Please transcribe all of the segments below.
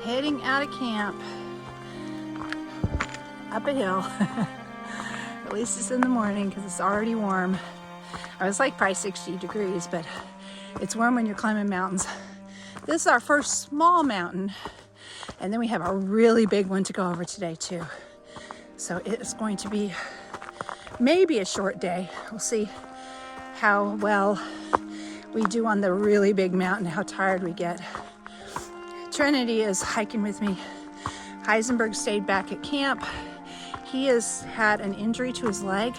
Heading out of camp. Up a hill. At least it's in the morning because it's already warm. I was like probably 60 degrees, but it's warm when you're climbing mountains. This is our first small mountain, and then we have a really big one to go over today too. So it's going to be maybe a short day. We'll see how well we do on the really big mountain, how tired we get. Trinity is hiking with me. Heisenberg stayed back at camp. He has had an injury to his leg,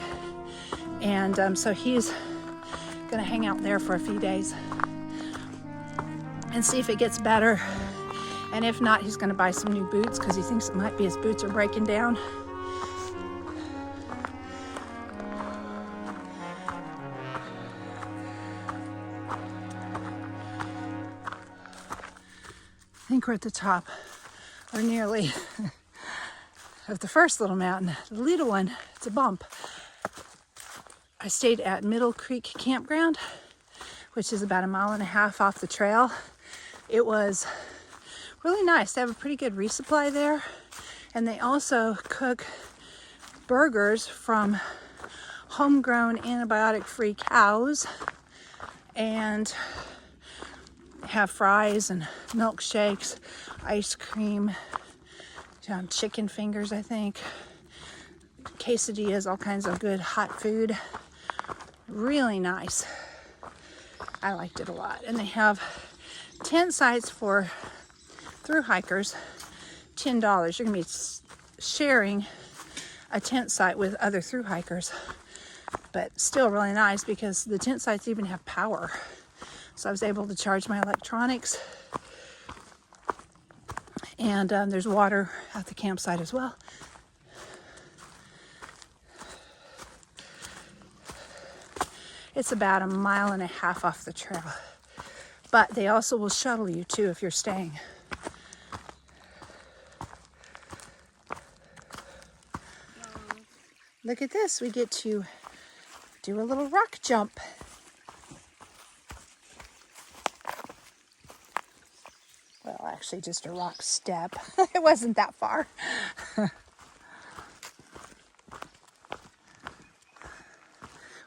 and so he's gonna hang out there for a few days and see if it gets better. And if not, he's gonna buy some new boots because he thinks it might be his boots are breaking down. I think we're at the top, or nearly, of the first little mountain. The little one, it's a bump. I stayed at Middle Creek Campground, which is about 1.5 miles off the trail. It was really nice. They have a pretty good resupply there. And they also cook burgers from homegrown antibiotic-free cows, and have fries and milkshakes, ice cream, chicken fingers, I think, quesadillas, all kinds of good hot food. Really nice. I liked it a lot. And they have tent sites for through hikers, $10. You're gonna be sharing a tent site with other through hikers, but still really nice because the tent sites even have power. So I was able to charge my electronics. And there's water at the campsite as well. It's about 1.5 miles off the trail. But they also will shuttle you too if you're staying. Look at this, we get to do a little rock jump. Well, actually just a rock step. It wasn't that far.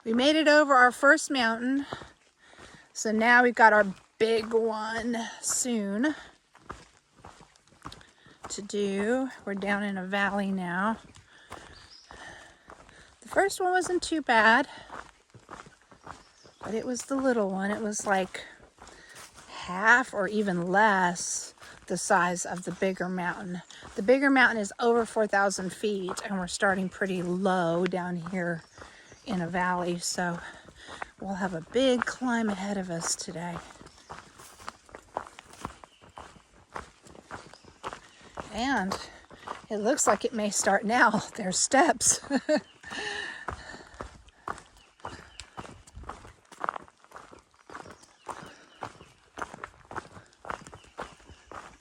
We made it over our first mountain. So now we've got our big one soon to do. We're down in a valley now. The first one wasn't too bad, but it was the little one. It was like half or even less the size of the bigger mountain. The bigger mountain is over 4,000 feet, and we're starting pretty low down here in a valley, so we'll have a big climb ahead of us today. And it looks like it may start now. There's steps.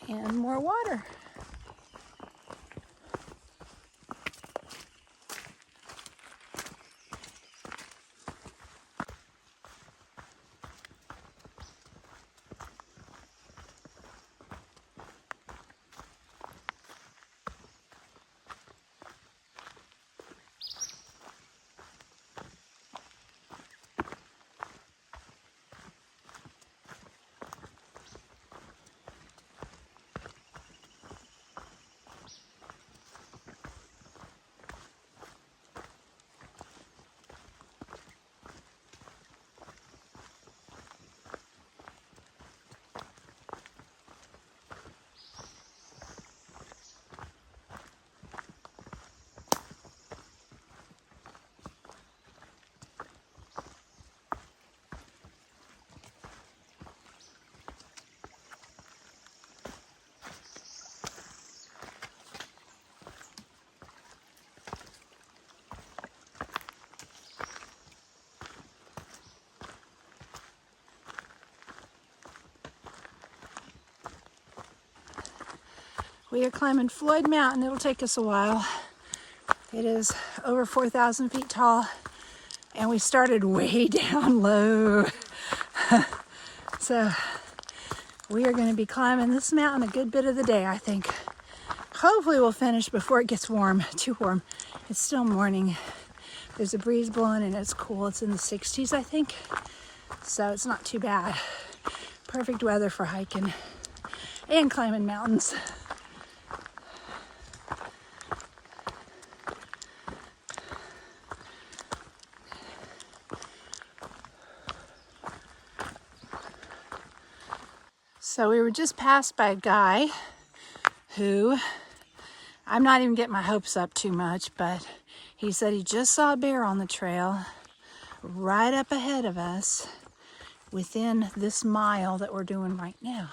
And more water. We are climbing Floyd Mountain. It'll take us a while. It is over 4,000 feet tall, and we started way down low. So We are going to be climbing this mountain a good bit of the day, I think. Hopefully we'll finish before it gets warm, too warm. It's still morning. There's a breeze blowing and it's cool. It's in the 60s, I think. So it's not too bad. Perfect weather for hiking and climbing mountains. So we were just passed by a guy who, I'm not even getting my hopes up too much, but he said he just saw a bear on the trail right up ahead of us within this mile that we're doing right now.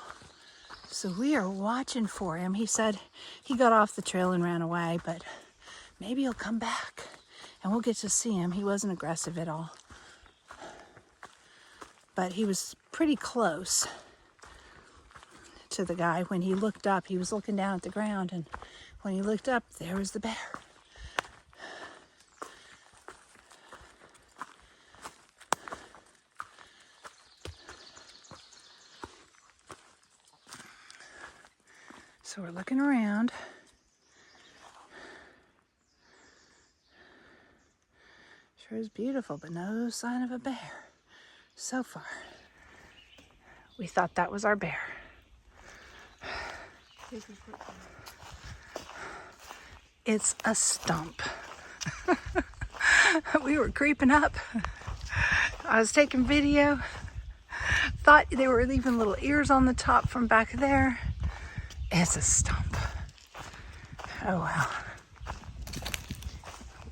So we are watching for him. He said he got off the trail and ran away, but maybe he'll come back and we'll get to see him. He wasn't aggressive at all, but he was pretty close to the guy. When he looked up, he was looking down at the ground, and when he looked up, there was the bear. So we're looking around. Sure is beautiful, but no sign of a bear so far. We thought that was our bear. It's a stump. We were creeping up. I was taking video. Thought they were leaving little ears on the top from back there. It's a stump. Oh well.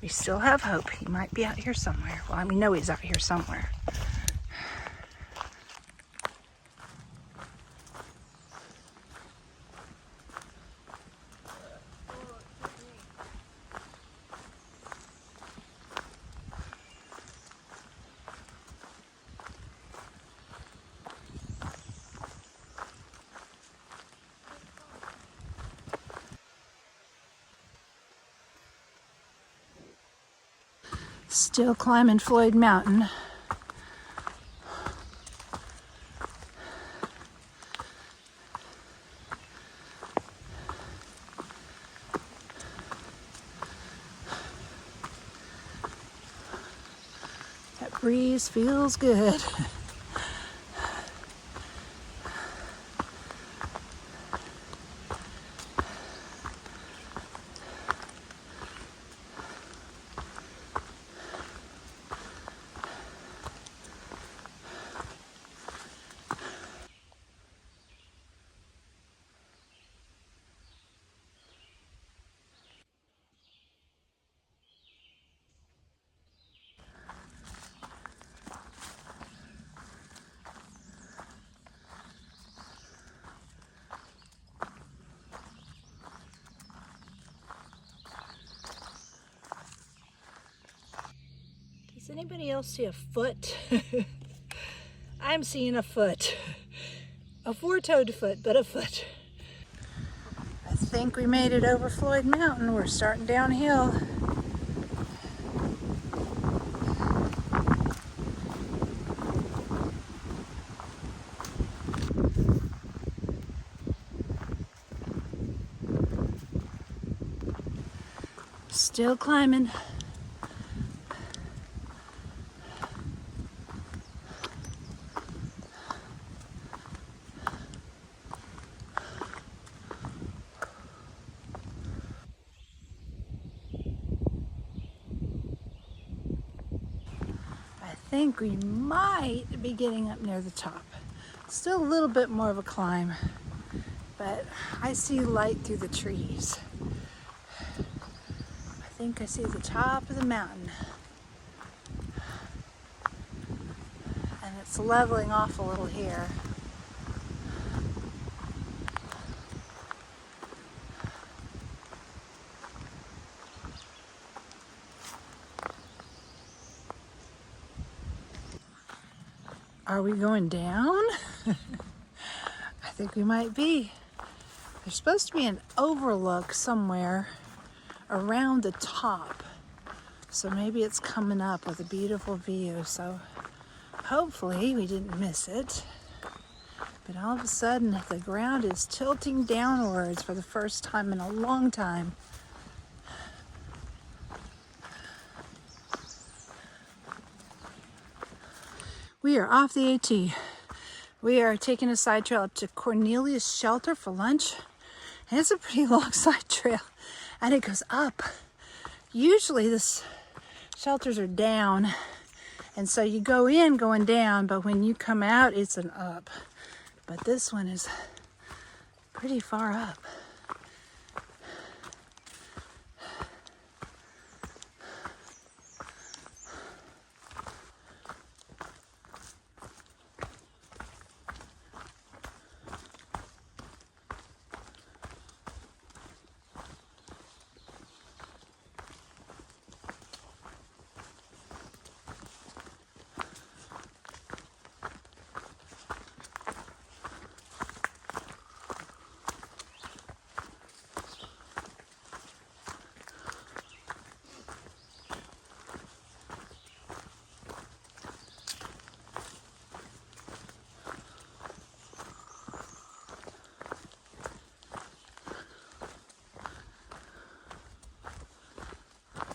We still have hope. He might be out here somewhere. Well, we know he's out here somewhere. Still climbing Floyd Mountain. That breeze feels good. Does anybody else see a foot? I'm seeing a foot. A four-toed foot, but a foot. I think we made it over Floyd Mountain. We're starting downhill. Still climbing. I think we might be getting up near the top. Still a little bit more of a climb, but I see light through the trees. I think I see the top of the mountain. And it's leveling off a little here. Are we going down? I think we might be. There's supposed to be an overlook somewhere around the top. So maybe it's coming up with a beautiful view. So hopefully we didn't miss it. But all of a sudden, the ground is tilting downwards for the first time in a long time. We are off the AT. We are taking a side trail up to Cornelius Shelter for lunch. And it's a pretty long side trail, and it goes up. Usually the shelters are down, and so you go in going down, but when you come out, it's an up. But this one is pretty far up.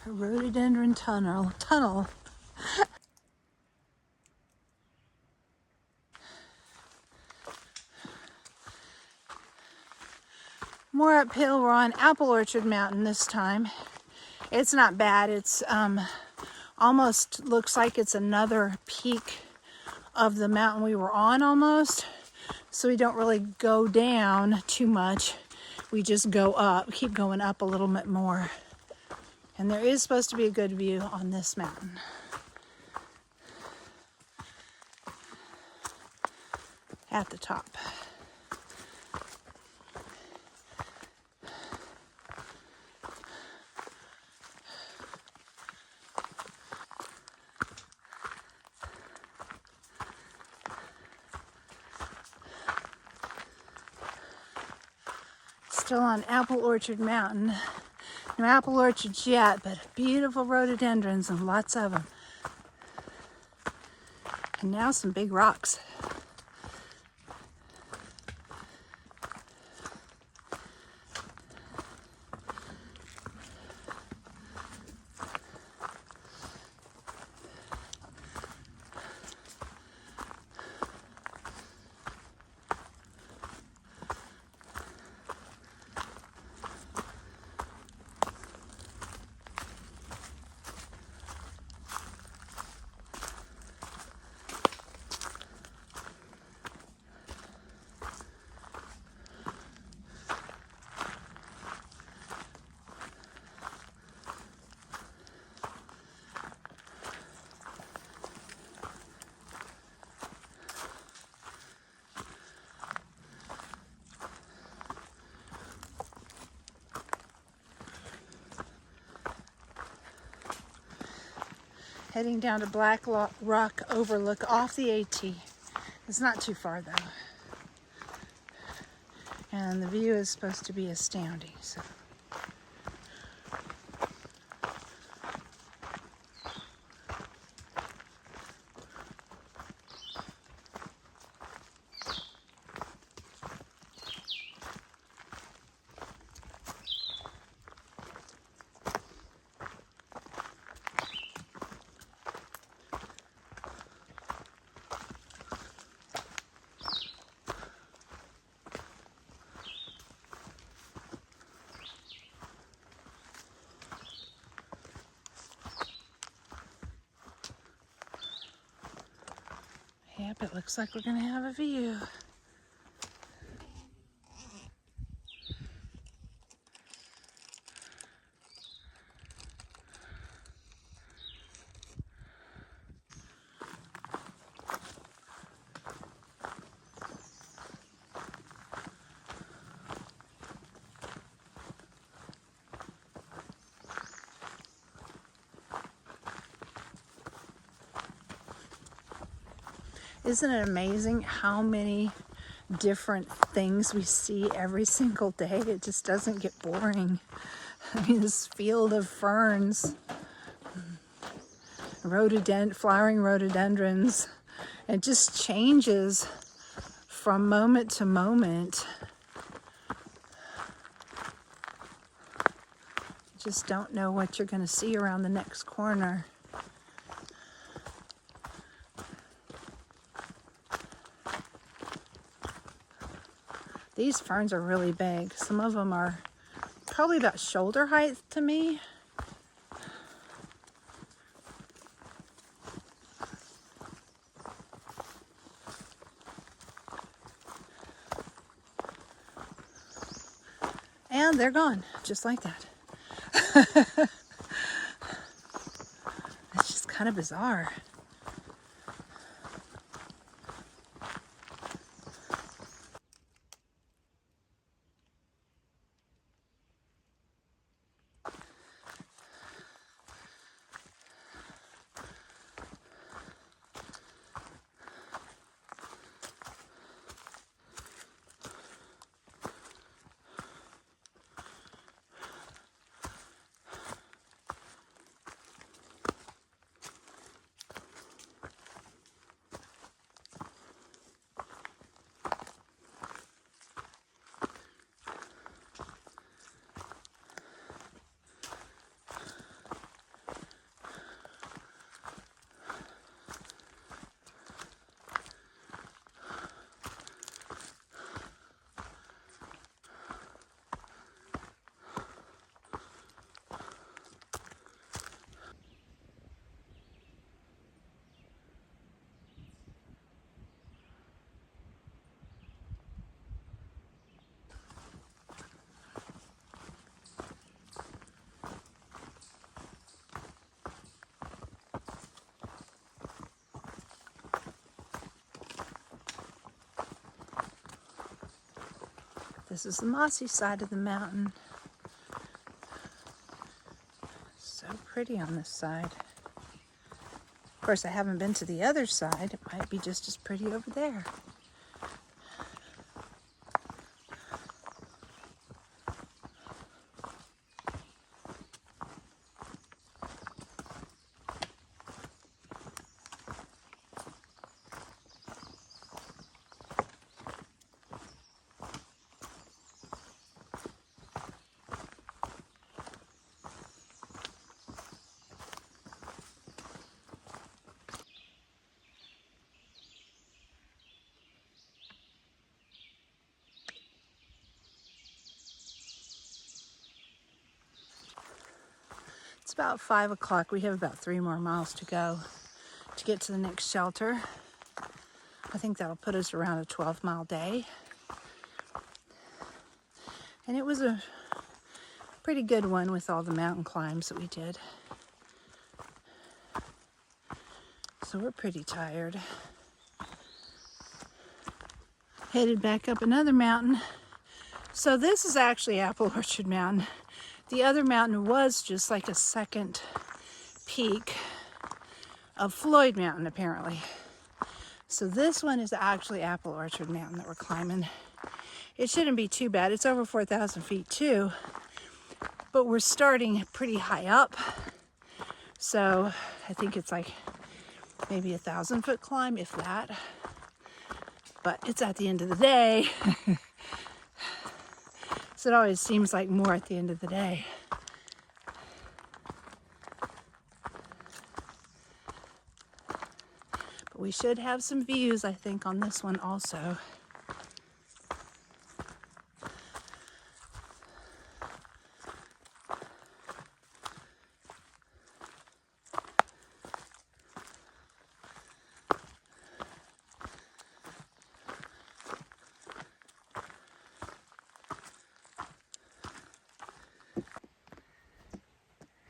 A rhododendron tunnel. More uphill, we're on Apple Orchard Mountain this time. It's not bad. It's almost looks like it's another peak of the mountain we were on almost. So we don't really go down too much. We just go up, keep going up a little bit more. And there is supposed to be a good view on this mountain. At the top. Still on Apple Orchard Mountain. No apple orchards yet, but beautiful rhododendrons and lots of them. And now some big rocks. Heading down to Black Rock Overlook off the AT. It's not too far though. And the view is supposed to be astounding. So. Yep, it looks like we're going to have a view. Isn't it amazing how many different things we see every single day? It just doesn't get boring. I mean, this field of ferns, flowering rhododendrons, it just changes from moment to moment. You just don't know what you're going to see around the next corner. These ferns are really big. Some of them are probably about shoulder height to me. And they're gone, just like that. It's just kind of bizarre. This is the mossy side of the mountain. So pretty on this side. Of course, I haven't been to the other side. It might be just as pretty over there. It's about 5 o'clock. We have about 3 more miles to go to get to the next shelter. I think that'll put us around a 12-mile day. And it was a pretty good one with all the mountain climbs that we did. So we're pretty tired. Headed back up another mountain. So this is actually Apple Orchard Mountain. The other mountain was just like a second peak of Floyd Mountain, apparently. So this one is actually Apple Orchard Mountain that we're climbing. It shouldn't be too bad. It's over 4,000 feet too, but we're starting pretty high up. So I think it's like maybe 1,000-foot climb, if that. But it's at the end of the day. So it always seems like more at the end of the day. But we should have some views, I think, on this one also.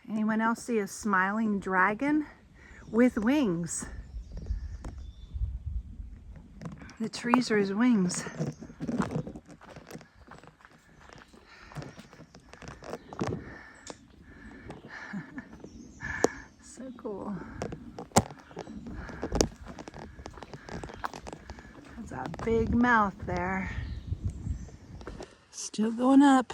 Anyone else see a smiling dragon with wings? The trees are his wings. So cool. That's a big mouth there. Still going up.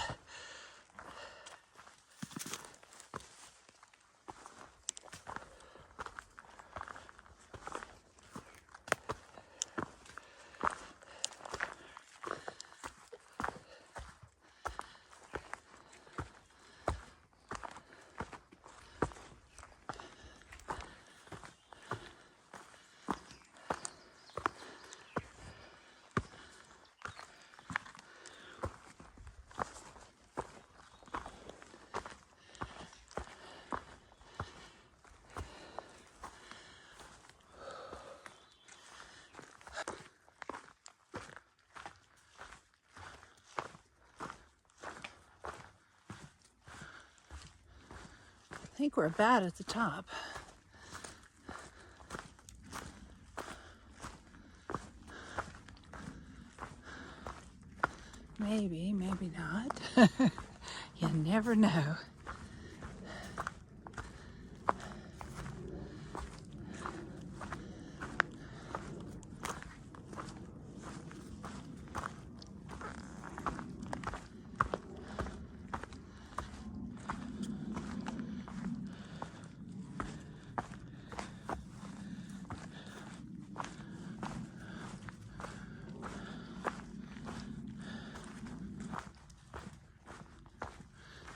think we're about at the top. Maybe, maybe not. You never know.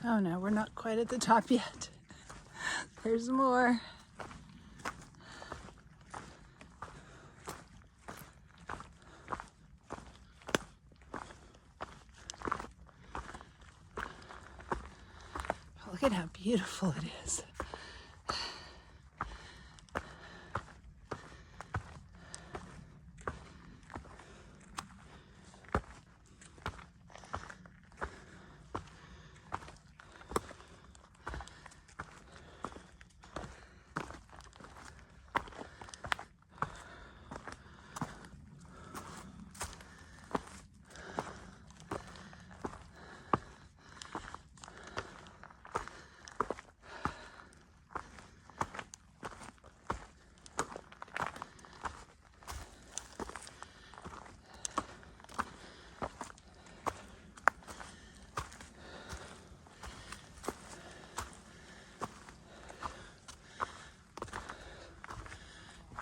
Oh no, we're not quite at the top yet. There's more. Look at how beautiful it is.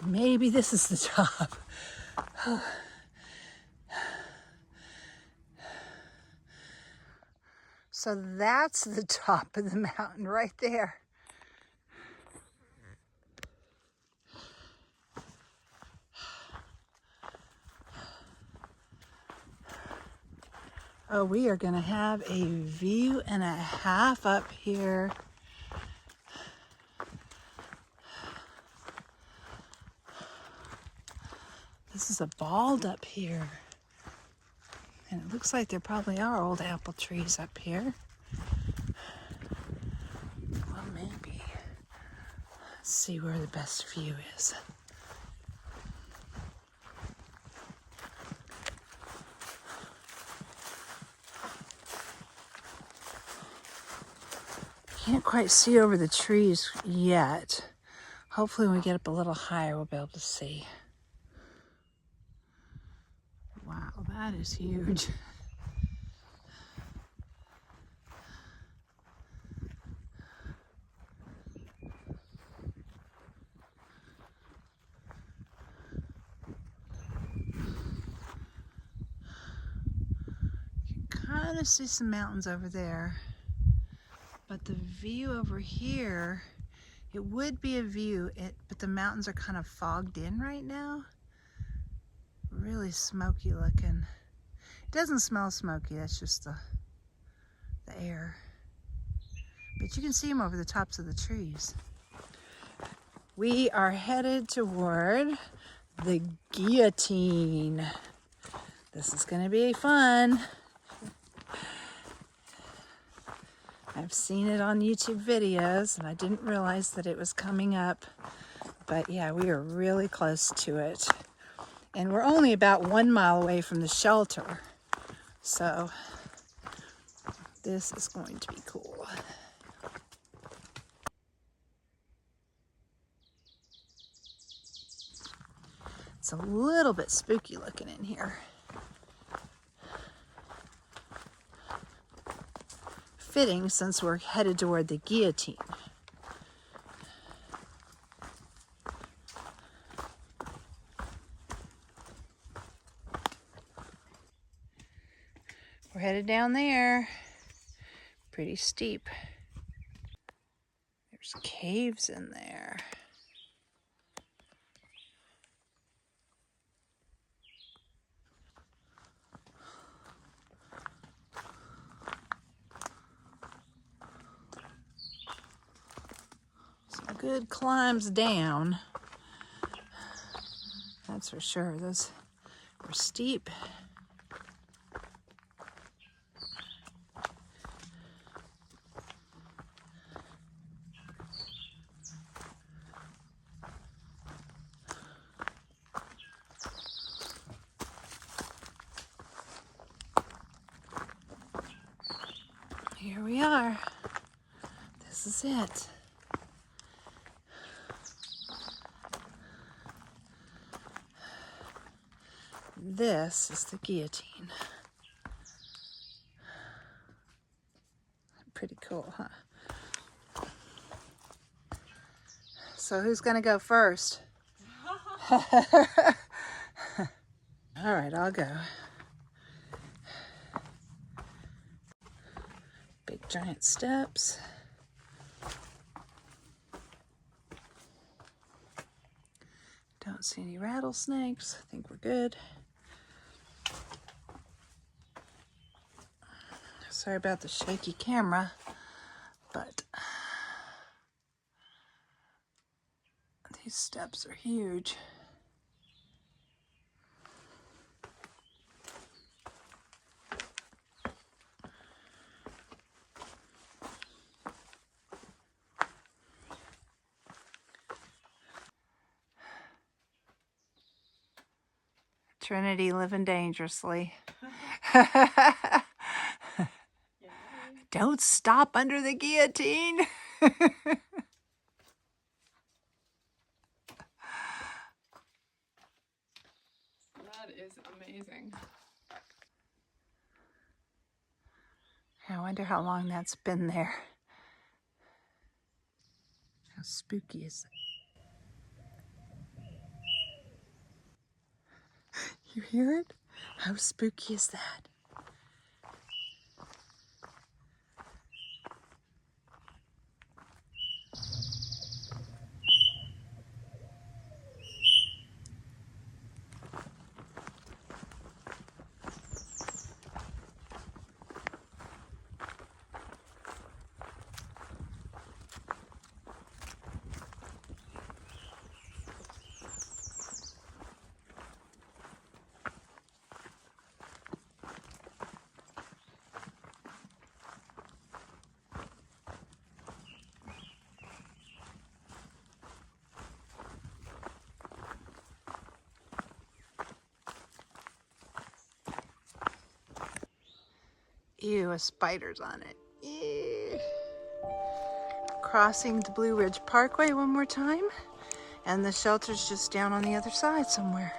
Maybe this is the top. So that's the top of the mountain right there. Oh, we are going to have a view and a half up here. This is a bald up here. And it looks like there probably are old apple trees up here. Well, maybe. Let's see where the best view is. Can't quite see over the trees yet. Hopefully when we get up a little higher, we'll be able to see. Wow, that is huge. You can kind of see some mountains over there. But the view over here, it would be a view, but the mountains are kind of fogged in right now. Really smoky looking. It doesn't smell smoky, that's just the air. But you can see them over the tops of the trees. We are headed toward the Guillotine. This is going to be fun. I've seen it on YouTube videos and I didn't realize that it was coming up. But yeah, we are really close to it. And we're only about 1 mile away from the shelter. So this is going to be cool. It's a little bit spooky looking in here. Fitting since we're headed toward the Guillotine. We're headed down there. Pretty steep. There's caves in there. Some good climbs down. That's for sure. Those were steep. Here we are. This is it. This is the Guillotine. Pretty cool, huh? So who's gonna go first? All right, I'll go. Big giant steps. Don't see any rattlesnakes. I think we're good. Sorry about the shaky camera, but these steps are huge. Trinity living dangerously. Don't stop under the guillotine. That is amazing. I wonder how long that's been there. How spooky is it? You hear it? How spooky is that? Ew, a spider's on it. Ew. Crossing the Blue Ridge Parkway one more time, and the shelter's just down on the other side somewhere.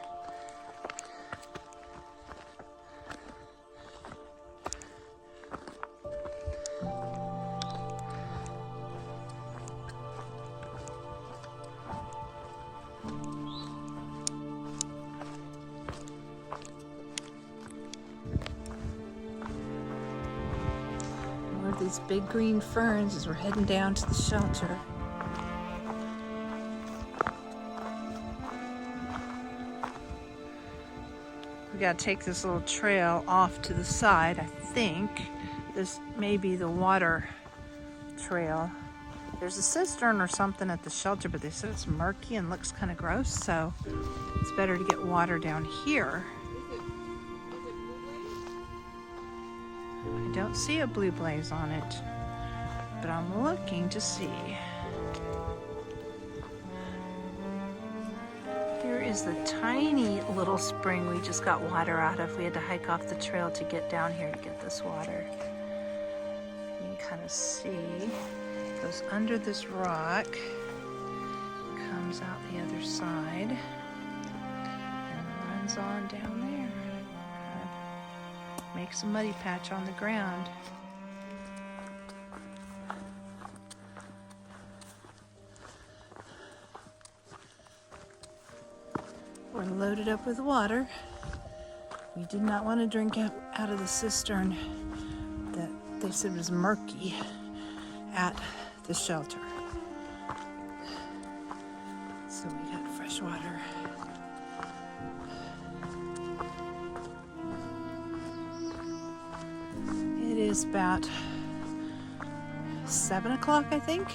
These big green ferns as we're heading down to the shelter. We gotta take this little trail off to the side. I think this may be the water trail. There's a cistern or something at the shelter, but they said it's murky and looks kind of gross, so it's better to get water down here. I don't see a blue blaze on it, but I'm looking to see. Here is the tiny little spring we just got water out of. We had to hike off the trail to get down here to get this water. You can kind of see, it goes under this rock, comes out the other side, and runs on down there. Makes a muddy patch on the ground. We're loaded up with water. We did not want to drink out of the cistern that they said was murky at the shelter. So we got fresh water. It is about 7 o'clock, I think.